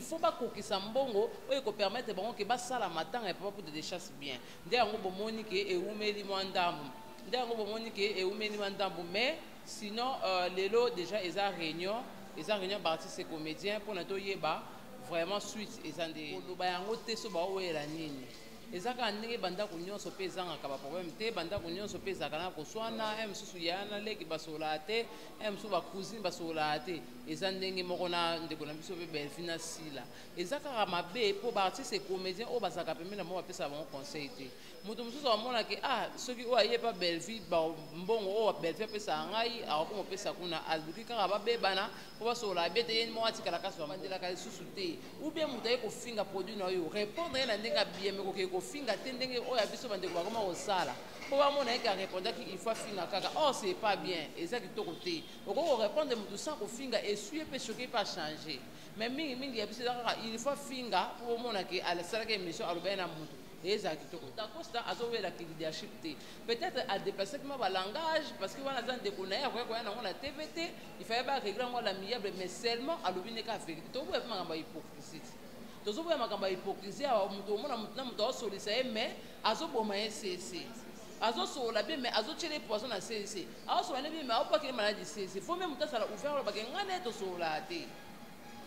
faut pas que sambongo oyo ko permettre bango ke basala matanga papa pour de chasse bien nde yango bomoni ke eumeli mwandambu nde yango bomoni ke eumeli mwandambu mais sinon lelo déjà eza réunion d'artistes et comédiens pour na to yeba vraiment suite ezande koloba yango te so baoyela nini ezaka ndenge banda kunyonso pe ezangaka ba problème te banda kunyonso pe ezaka na koswana msusu yana leki basola te msusu ba cousine basola te eza ndenge moko na ndeko na biso pe Belfina sila ezaka mabe po ba artiste et comédien o bazaka pembe na mo bapesa bango conseil te mutu msusu amona ke soki o aye pa Belfi ba mbongo o Belfi pesa ngai ako mo pesa kuna aluki kaka babebana po basola bete yeni mo atikala kaso amandela ka susu te ou bien mutu aye kofinga produit na yo répondre na ndenge bien meko ke finga tendenge oya biso bande ko bakoma osala po bamona eke répondre ki il faut finga kaka c'est pas bien eza kitoko te oko répondre mutu sans ko finga essuyer pe choquer pas changer mais mingi ya biso kaka il faut finga po mona ke ala sala ke émission alobena na mutu eza kitoko Dacosta azowela ki leadership te peut-être a dépasser comment ba langage parce que wana zan de konaye ko na ngona TVT il fallait pas régler ngona l'amiable mais seulement alobine ka vérité to bo ngamba hypocrisie tozoboya makambo ya hypocrisie ya mutu omona mutu na mutu aosolisa ye mais azoboma ye cc azosola bien mais azotiele poisson na cc aosola ne bien mais aopakele maladi cc fo me mutu asala ouvert olobake ngai na ye tosola te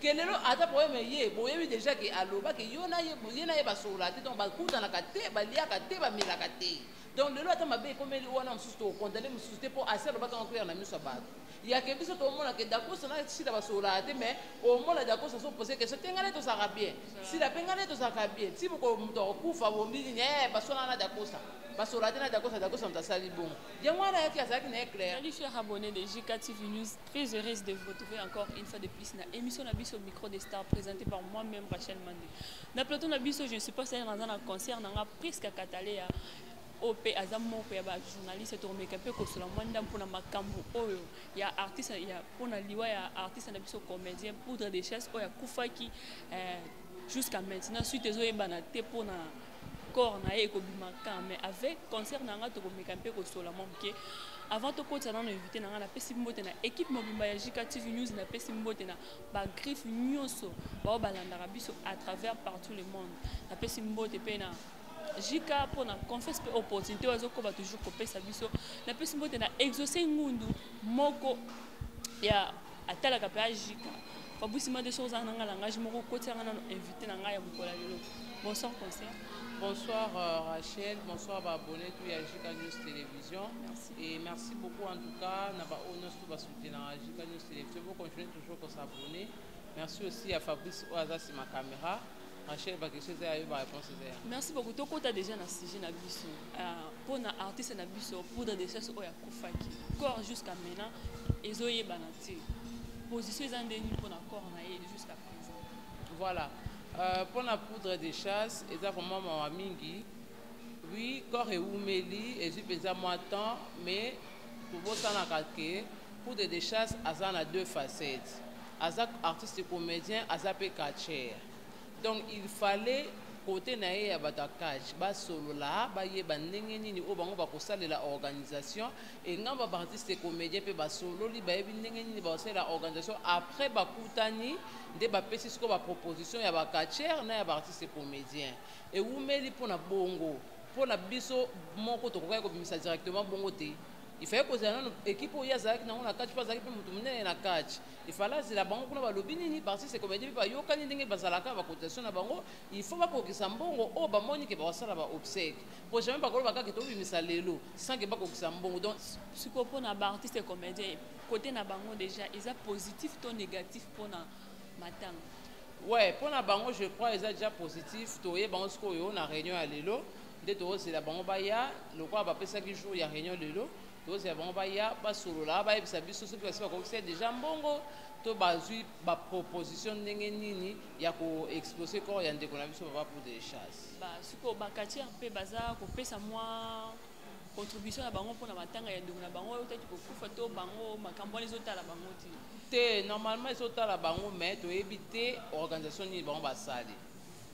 ke lelo ata problème ye boyebi déjà ke alobake ye na ye basola te donc bakutanaka te baliaka te bamelaka te donc lelo ata mabe ekomeli wana mosusu tokondane mosusu te mpo asi alobaka nkoyaka na miso ya bato yake biso tomona ke Dacosta na sila basola te mais omona Dacosta so pose question te ngane tosaka bien sila pe ngane tosaka bien ti boko moto akufa bombili basona na Dacosta basola te na Dacosta moto asali bongo yango wana yaki azalaki na éclair. Salut chers abonnés de JK TV News, très heureuse de vous retrouver encore une fois de plus na émission na biso micro des stars présentée par moi-même Rachel Mandé. Na plateau na biso je ne suis pas allé dans un concert na presque à Katalé OP azamo ko ya ba journaliste to meka pe ko sala mwanda mpona makambo oyo ya artiste ya pona liwa ya artiste na biso comédien poudre de chasse oya kufaki jusqu'à maintenant suite ezo bana te pona corps na e ko bimaka mais avec concert na nga to ko meka pe ko sala momke avant to ko tsana na invité na nga na pesi mbote na équipe mobimba ya JK TV News na pesi mbote na ba griffe nyonso ba balanda biso à travers partout le monde na pesi mbote pe na Jika pour na confesse pe opportunité ozo ko ba toujours ko pesa biso na pesi mbote na exaucer ngundu moko ya atala ka pa Jika fabusima des choses en langage moko côté ngana invité na nga ya mukola lelo. Bonsoir concert. Bonsoir Rachel, bonsoir abonnés tout ya JK News Télévision. Merci. Et merci beaucoup en tout cas na ba honneur tout ba soutenir JK News Télévision. Vous continuez toujours à s'abonner. Merci aussi à Fabrice Oaza sur ma caméra. Rachel, merci beaucoup. Tu as déjà un sujet na biso. Pour na artiste na biso, poudre de chasse oya kufaki. Corps jusqu'à maintenant, ezoye banati. Position ezandeni pour na corps na jusqu'à présent. Voilà. Pour la poudre de chasse, c'est vraiment ma mingi. Oui, corps et oumeli, et je pèse moins temps, mais pour vous ça n'a qu'à poudre de chasse, azan a deux facettes. Azak artiste et comédien, azapé catcher. Donc il fallait côté nae ya batakage ba solo la ba ye ba ndenge nini o bango ba kosala la organisation et ngamba ba artiste comédien pe ba solo li ba yebi ndenge nini ba kosala la organisation après ba kutani de ba pesi ko ba proposition ya ba catcher na ya ba artiste comédien et umeli pona bongo pona biso moko to ko bimisa directement bongo te. Il fallait que une équipe où il y a des gens qui pas na catch. Il fallait que la banque na balobi nini parce que c'est comme dit ba yo kani ndenge bazalaka ba cotation na bango il faut pas que sambongo o ba moni ke ba sala ba obsèque. Pour jamais pas ko ba ka ke to bimisa lelo sans que ba ko sambongo donc ce qu'on pour na ba artiste comédien côté na bango déjà ils a positif to négatif pour na matang. Ouais, pour na bango je crois ils a déjà positif to ye bango ce ko yo na réunion à lelo de to c'est la bango ba ya le quoi ba pesa ki jour ya réunion lelo. C'est bon, baya basolo là, baya bisabiso ceux qui va commencer déjà mbongo, to bazui ba proposition ndenge nini ya ko exposer corps ya ndeko na biso ba pour des chasses. Ba suko ba katia pe baza ko pesa moi contribution na bango pour na matanga ya ndeko na bango otaki ko kufa to bango makambo les otala bango ti. Te normalement les otala bango mais to éviter organisation ni bango basali.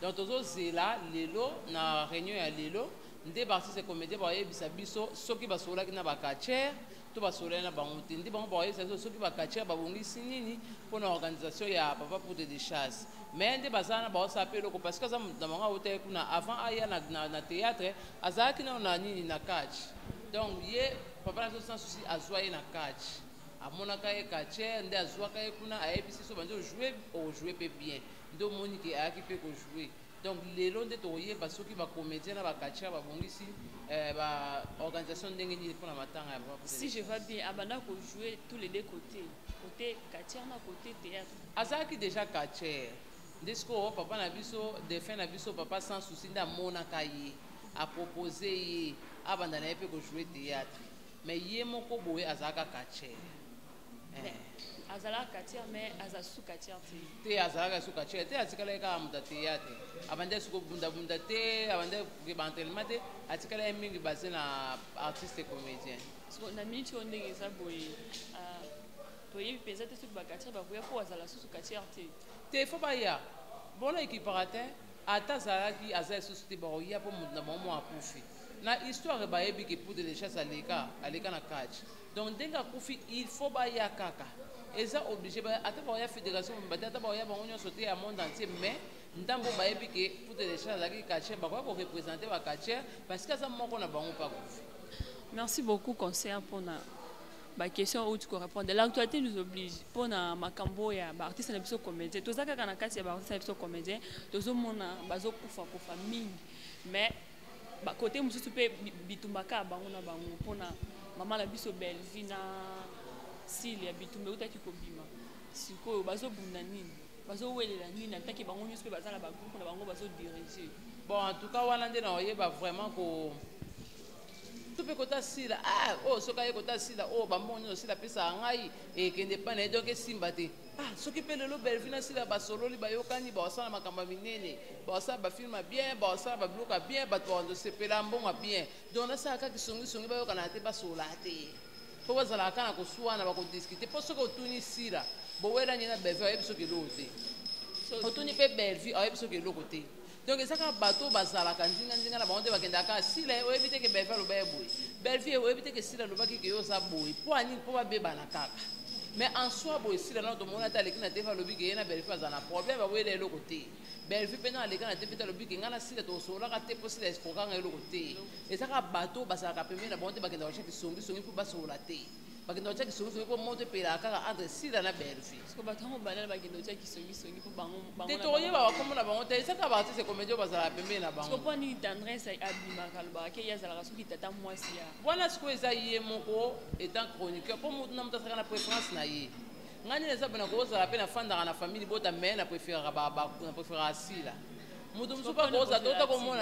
Donc tozo zela lelo na réunion ya lelo ndé artiste comédien ba yebisa biso soki basola kina ba catcher to basola na bango ndi bango ba yebisa soki ba catcher ba bongisi nini pour na organisation ya papa pour des chasses mais nde bazana ba osapelo ko parce que ça na manga hotel kuna avant aya na théâtre azaki na nini na catch donc ye papa na sans souci azwa na catch amonaka ye catcher nde azwaka ye kuna ayebisi so bandi jouer pe bien ndo moni ke ayaki pe ko jouer donc lelo nde toyeba soki ba comédien na ba catcher ba bongisi ba organisation ndenge nini pour na matanga ya si je vois bien abanda ko jouer tous les deux côtés côté catcher na côté théâtre azaki déjà catcher Desco papa na biso défunt na biso papa sans souci nda monaka ye a proposé ye abanda na pe ko jouer théâtre mais ye moko boye azaka catcher azala catcher mais aza sous catcher te azala sous catcher te atikala ka muta théâtre abanda suko bunda te abanda ke bantelema te atikala mingi basé na artiste et comédien so na minute on ndenge za boye toyebi penza te soki bakatire bakoya po azala susu katire te fo baya bona ekipaka te ata azalaki aza lisusu te bakoya mpo moto na bango mo akufi na histoire bayebi ke poudre de chasse aleka na catch donc ndenge akufi il faut baya kaka eza obligé ata bakoya fédération bate ata bakoya bango nyonso te ya monde entier mais ntango bayebi ke poudre de chasse azalaki catcher bakoya koreprésente bakatcher parce que aza moko na bango mpo akufi. Merci beaucoup conseiller mpona ba question où tu peux répondre. L'actualité nous oblige. Pour na makambo ya ba artiste na biso comédien. Toza kaka na kati ya ba artiste na biso comédien. Tozo mona bazo kufa mingi. Mais ba côté mususu pe bitumbaka bango na bango pona mama la biso Belvina Silia bitumbe utaki kobima. Siko bazo bunda nini. Bazo welela nini ataki bango nyusu pe bazala ba groupe na bango bazo diriger. Bon en tout cas wana ndena oyeba vraiment ko tout peut kota sila soka ye kota sila bambonyo sila pesa ngai kende pa na donc simba te soki pe lelo Belvina sila basololi bayokani baosala makamba minene baosala bafilma bien baosala babloka bien bato baondosepela mbongo bien donc nasalaka kisongisongi bayokana te basola te mpo bazalaka na kosuwana bakodiskute mpo soki otuni sila bowelani na Belvi oyebi soki eloko te otuni mpe Belvi oyebi soki eloko te donc ezaka bato bazalaka ndinga na bango te bakendaka sila oyebi te ke Belvi aloba ye boye Belvi oyebi te ke sila alobaki ke yo oza boye mpo anini mpo babebana kaka mais en soi boye sila nano tomoni ata aleki na te alobi ke ye na Belvi aza na problème bakoyela eloko te Belvi mpe na aleka na te mpe te alobi ke ngai na sila tosololaka te mpo sila esprokanga eloko te ezaka bato bazalaka pembeni na bango te bakenda kotia kisongisongi mpo basolola te bakenda kotia kisongisongi mpo moto epelaka kaka entre sila na Belvi batango banana bakenda kotia kisongisongi mpo bango te toyeba bakombo na bango te ezaka baartiste comédien bazalaka pembeni na bango mpo nini tendresse abimaka alobaka ke ye azalaka soki tata mwasi ya wana sikoyo eza ye moko etant chroniqueur mpo motu na moto azalaka na préférence na ye ngai nini eza pena kozala mpe nafandaka na famille bota me na préféraka sila moto mosusu mpa kozala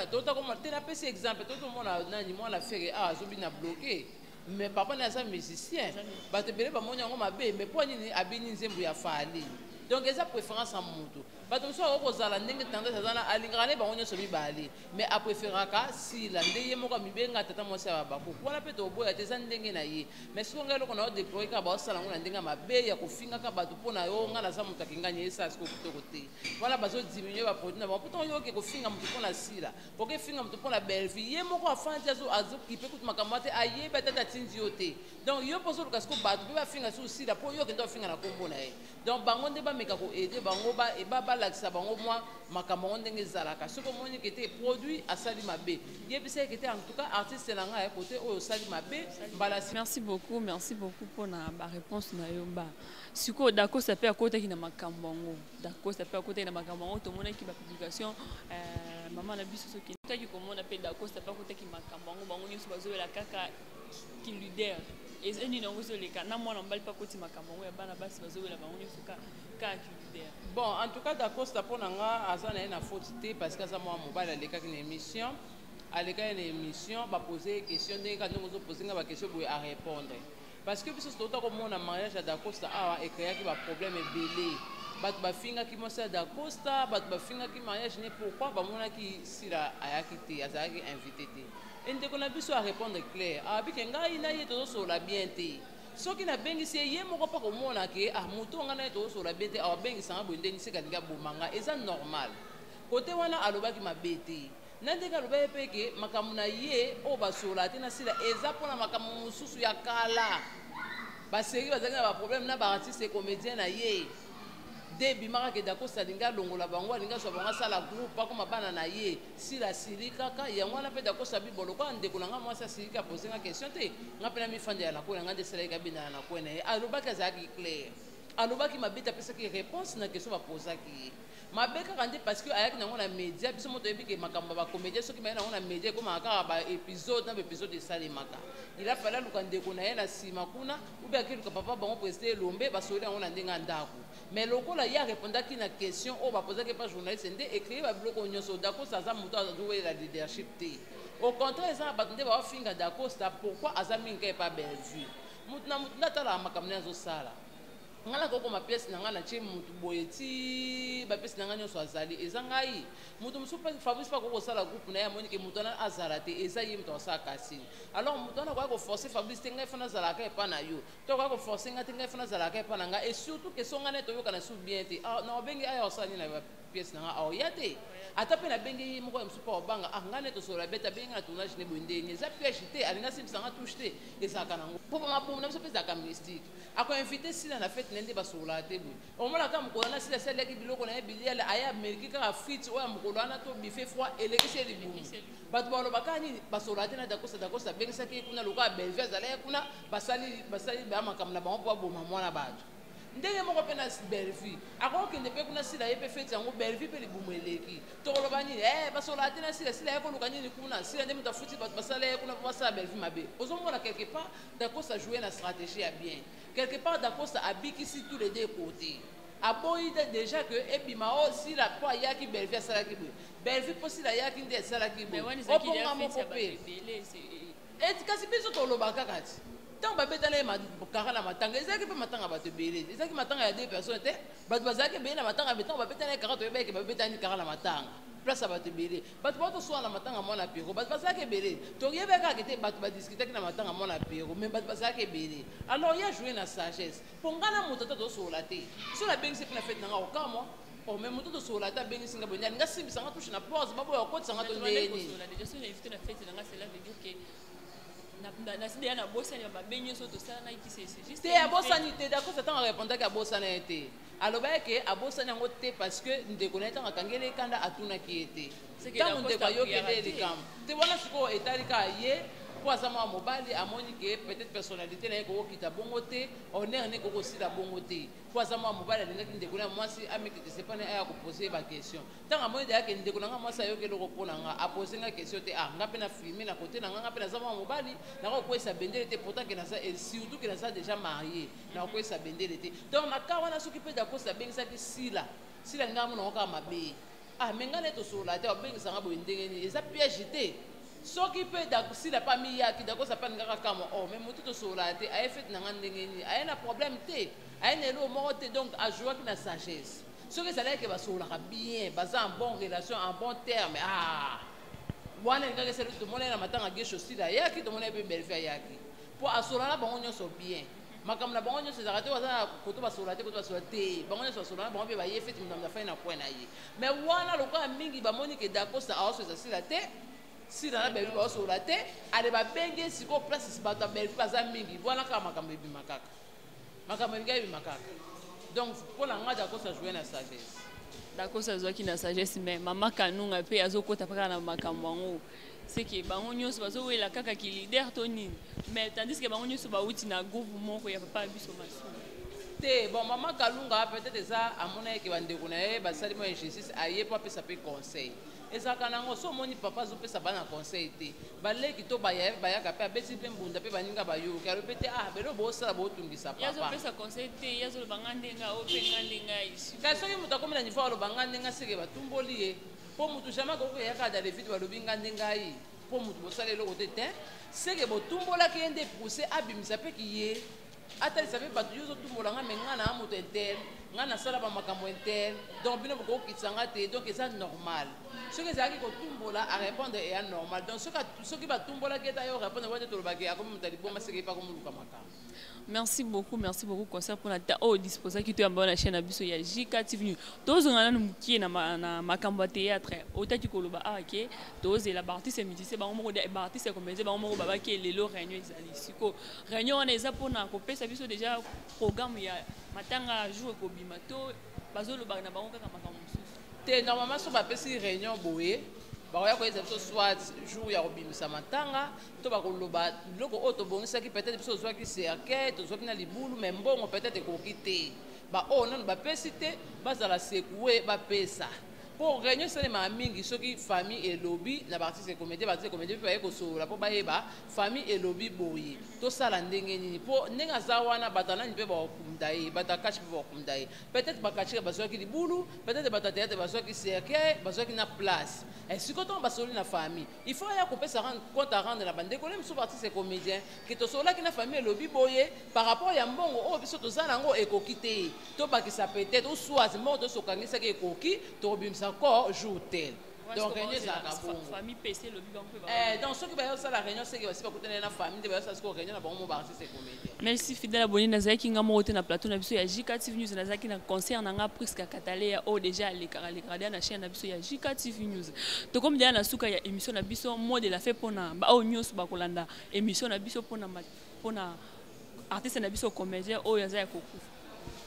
totakomona te napesi exemple totomona nani mwana fere azobi na bloqué mais papa na aza musicien bato ebele bamoni yango mabe mais mpo nini abini nzembo ya fali donc eza préférence ya moto bato mosusu akokozala ndenge tendance aza na alingaka ne bango nyonso mibale mais apréféraka sila nde ye moko amibenga tata mwasi ya babakuku wana mpe toboya te eza ndenge na ye mais soki ngai eloko na odéploye kaka baosala yango na ndenge ya mabe ya kofingaka bato mpo na yo ngai naza moto akengani esala siko kitoko te wana bazodiminue baproduit na bango pourtant yo oke kofinga moto mpo na sila okefinga moto mpo na Belvi ye moko afandi azokipe kutu makambo te ayebi atati atindi yo te donc yo mpo ozoluka siko bato mpe bafinga so sila mpo yo okende ofinga na kombo na ye donc bango nde bameka koede bango balakisa bango mwa makambo yango ndenge ezalaka soki omoni kete produit asali mabe yebisa kete en tout cas artiste na ngai kote oyo osali mabe mbala. Merci beaucoup pour na ba réponse na yo ba siko d'accord ça peut akotaki na makambo yango d'accord ça peut akotaki na makambo yango tomonaki ba publication maman na biso soki taki komona pe d'accord ça peut akotaki makambo yango bango nyonso bazoyela kaka kiludere ezeni nango zoleka na mwana mbali pa koti makambo yango ya bana basi bazoyela bango nyonso kaka kiludere. Bon en tout cas d'accord ça pour nanga aza na faute te parce que aza mwa mobile alekaki na émission alekaki na émission baposer question ndenge kaka ndenge ozopose nga baquestion boye à répondre parce que biso tota komona mariage ya dacosta awa ekreaki baproblème ebele bato bafingaki mwasi ya dacosta bato bafingaki mariage ne pourquoi bamonaki sila ayaki te azalaki invité te endeko na biso arépondre clair abike ngai na ye tozosola bien te soki nabengisi ye moko mpa komona ke moto nga na ye tozosola bien te awabengisanga boye ndeni seka lingi abomanga eza normal kote wana alobaki mabe te na ndenge alobaki mpe ke makambo na ye oyo basola te na sila eza mpona makambo mosusu ya kala baseri bazalaki na baproblème na baartiste comédien na ye idée bimaka ke dako salinga longola bango alinga so bango sala groupe pa koma bana na ye sila silika ka yango na pe dako sabi boloko ndeko na nga mwasi silika poser nga question te nga pena mi fande ya na ko nga de sala ka bina na ko na alobaki azaki clair alobaki mabeta pesa ki réponse na question ba poser ki mabeka kandi parce que ayaki nango na média biso moto yebi ke makambo ba comédien soki bayaki nango na média koma kaka ba épisode na épisode esalemaka il a fallu luka ndeko na ye na nsima kuna ubi akiluka papa bango président elombe basoli yango na ndenge ndako mais lokola ye arépondaki na question oyo bapozaki pa journaliste nde écrit babiloko nyonso dakosta aza moto azowelela leadership te au contraire eza na bato nde baofinga dakosta pourquoi aza mingi ka epa bellevue motu na motu nde atalaka makambo nde azosala ngala koko mapièce na nga na tie mutu boye ti bapièce na nga nyonso azali eza ngai mutu mosusu Fabrice pa kokosala groupe na ye amoni ke mutu wana azala te eza ye mutu akosala kasini alors mutu wana koya koforce Fabrice te ngai fana azalaka epa na yo to koya koforce ngai te ngai fana azalaka epa na ngai et surtout ke so ngai ne toyokana su bien te na obengi aya osala nini na pièce na nga aoya te ata mpe nabengi ye moko ya mosusu mpa obanga ngai ne tosola bete abengi na tournage ne boye ndenge eza piège te alingi asimbisanga touche te ezalaka nango mpo bamabomu na biso mpe ezalaka mystique akoinvite sila na fete nende basololaka te boye omonaka mokolo wana sila asaliaki biloko na ye biliala aye ameriki kaka frite oyo ya mokolo wana to bife froid elekisi ye libumu bato balobaka nini basololaka te na dakosa abengisaki ye kuna lokola belve azalaki kuna basali baya makambo na bango mpo baboma mwana bato ndenge moko mpe na belvi akokende mpe kuna sila ye mpe feti yango belvi mpe libumu eleki tokoloba nini basololaka te na sila ye koluka nini kuna sila nde moto afuti bato basala ye kuna mpo basala belvi mabe ozomona quelque part dakosa joue na stratégie ya bien quelque part dakosa abikisi tous les deux côtés aboyi déjà que ebima o sila mpo ayaki belvi asalaki boye belvi mpo sila ayaki nde esalaki boye oponga moko mpe kasi biso tolobaka kati ntango babetana ye kaka na matanga ezalaki mpe matanga bato ebele ezalaki matanga ya 2 personnes te bato bazalaki ebele na matanga ntango babetana ye kaka toyebaki babetani kaka na matanga place ya bato ebele bato bao toswala na matanga mwana pero bato bazalaki ebele toyebaki kaka te bato badiskutaki na matanga mwana pero mais bato bazalaki ebele alors ya joue na sagesse mpo nga na moto ata tosola te so nabengisi mpe na fete nanga okamwa mais moto tosola te abengisi nga boye alinga simbisanga tushe na pose baboya okotisanga to ndeni naside na bosani babenye so to sala na ikise c'est juste te abosani te d'accord ça tanga répondre que abosana te aloba ke abosani yango te parce que ndeko na tanga kangele kanda atuna ki ete tant ndeko ayokele likambo te wana siko etalika ye po azama mobali amoni ke peut-être personnalité na ye kokokita bongo te honneur ne kokosila bongo te po azama mobali alingaki ndeko na mwasi amikite sepane aya kopose ba question tanga amoni de yake ndeko na nga mwasi ayokele kopona nga apose nga question te nga pe na filmer na côté na nga pe na zama mobali na kokwesa bendele te pourtant que na ça et surtout que na ça déjà marié na kokwesa bendele te donc na ka wana soki pe dakosa bengisaki sila nga mona oka mabe mengane tosola te obengisanga boye ndenge nini eza piège te soki mpe sila pa miyaki dakosa pa ningaka kama mais motu tosola te aye fete nanga ndenge nini aye na problème te aye na eloko moko te donc ajouaki na sagesse soki ezalaki basololaka bien baza en bonne relation en bon terme wana elingaka esali tomona ye na matanga gesho sila ayaki tomona ye mpe belve ayaki mpo asola na bango nyonso bien makambo na bango nyonso ezalaka te baza koto basola te bango nyonso basola na bango mpe baye fete moto afai na point na ye mais wana lokola mingi bamoni ke dakosa aoso eza sila te sila na belvi baosola te ale babenge sikoyo place bato ya belvi baza mingi wana kaka makambo ebima kaka makambo elinga ebima kaka donc mpo na nga dakosa joue na sagesse dakosa azwaki na sagesse mais mama kanunga mpe azokota mpe kaka na makambo yango seke bango nyonso bazowela kaka ki leader to nini mais tandis que bango nyonso bauti na groupe moko ya papa biso masumu te bon mama kalunga peut-être eza amona yeke bandeko na ye basali mo injustice aye mpo apesa mpe conseil ezalaka nango so omoni papa azopesa bana conseil te baleki to bayaka mpe abeti mpe mbunda mpe baninga bayoki alobi te belo bosala botungisa papa yazopesa conseil te yazoloba nga ndenga ope nga ndenga isi kasi soki moto akomi na niveau aloba nga ndenga seke batumboli ye mpo motu jamai akoki koyaka da levite balobi nga ndengai mpo motu bosala eloko te te seke botumbolaki ye nde pousse abimisa mpe ki ye atalisa mpe bato yo ozotumbola nga me nga na moto interne nga nasala bamakambo interne donc bino bokokokitisa nga te donc eza normal soki ezalaki kotumbola arépondre eya normal donc soki batumbolaki ete yo répondre wana te tolobaki akomi moto aliboma seke epa komoluka makambo. Merci beaucoup concert pour la disposer qui tu as la chaîne abiso ya JK TV. Tous on a mukie na makambo théâtre. Otaki koloba ok. Tous la artiste métissé ba mo ba artiste comédien ba mo baba ki lelo réunion ezali. Siko réunion on eza pona ko pesa biso déjà programme ya matanga jour ko bimato bazoloba na bango kaka makambo mosusu te normalement so bapesi réunion boye bakoya koyesa biso soit jour ya kobimisa matanga to bakoloba biloko oyo tobongisaki peut-être biso tozwaki cercueil tozwaki na libulu mais mbongo peut-être ekoki te baoyo nano bapesi te bazala sekue bapesa po réunion esalemaka mingi soki famille elobi na baartiste comédien mpe baye kosolola mpo bayeba famille elobi boye tosala ndenge nini mpo ndenge aza wana bato anani mpe bakokumda ye bato akashi mpe bakokumda ye peut-être bakachika bazwaki libulu peut-être bato ya théâtre bazwaki cercueil bazwaki na place sikoyo ntongo basololi na famille il faut ya kopesa compte à rendre na bandeko le mosusu baartiste comédien ke tosololaki na famille elobi boye par rapport ya mbongo oyo biso toza nango ekoki te tobakisa peut-être oswazi mbongo tosokangisaki ekoki tokobimisa encore jour tel donc réunion ezalaka bongo famille PC lobi bango donc soki bayosala réunion seki basi bakutana na famille nde bayosala sikoyo réunion na bango mo baartiste comédien. Merci fidèle abonné nazalaki nga moko te na plateau na biso ya JK TV News nazalaki na concert na nga Priska Katalea o déjà alekaka na chaîne na biso ya JK TV News to comme déjà na suka ya émission na biso mot de la fait pona ba o nyonso bakolanda émission na biso pona artiste na biso comédien o yaza ya kokufa.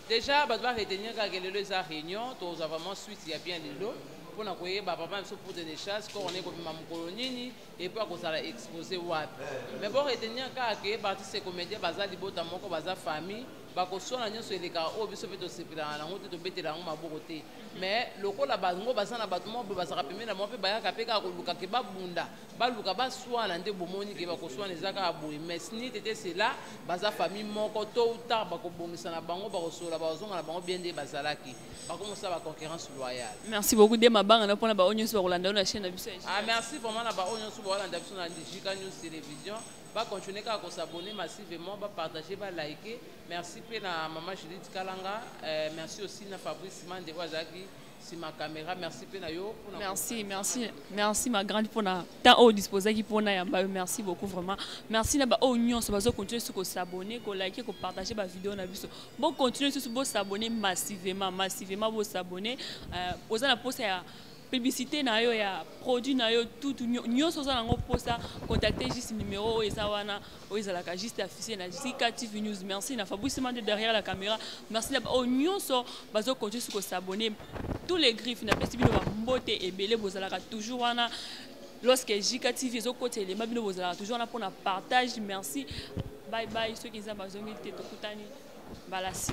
Déjà bato ba retenir kaka lelo eza réunion toza vraiment suite ya bien lelo mpona koyeba papa biso pour de chasse ko on est kobima mokolo nini et puis akozala exposé wapi mais bon retenir kaka ke baartiste comédien baza libota moko baza famille bakosona nyonso eleka oyo biso mpe tosepelaka nango te tobetela yango maboko te mais lokola bango baza na bato moko bazalaka pembeni na bango mpe bayaka mpe kaka koluka ke babunda baluka baswana nde bomoni ke bakoswana eza kaka boye mais sini tete cela baza famille moko tôt ou tard bakobongisa na bango bakosolola bakozonga na bango bien nde bazalaki bakomosala baconcurrence loyale. Merci beaucoup de mabanga na mpona baoyo nyonso bakolanda na chaîne na biso merci vraiment na baoyo nyonso bakolanda biso na JK News Télévision bakontinue kaka kosabone massivement bapartage baliker merci mpe na mama Judith Kalanga merci aussi na Fabrice Mande oyo azalaki sima caméra merci mpe na yo merci ma grande mpona temps oyo disposaki mpona yamba yo merci beaucoup vraiment merci na baoyo nyonso bazokontinue su kosabone kolike kopartage bavideo na biso bokontinue susu bosabone massivement bosabone oza na posa ya publicité na yo ya produit na yo tout nyonso oza nango posa contacter juste numéro oyo eza wana oyo ezalaka juste affiché na JK TV News. Merci na Fabrice Mande derrière la caméra merci na baoyo nyonso bazokontinue su kosabone tous les griffes na pesi bino bambote ebele bozalaka toujours wana lorsque JK TV ezokota elema bino bozalaka toujours wana mpona partage merci bye bye soki eza bazongi te tokutani balasi.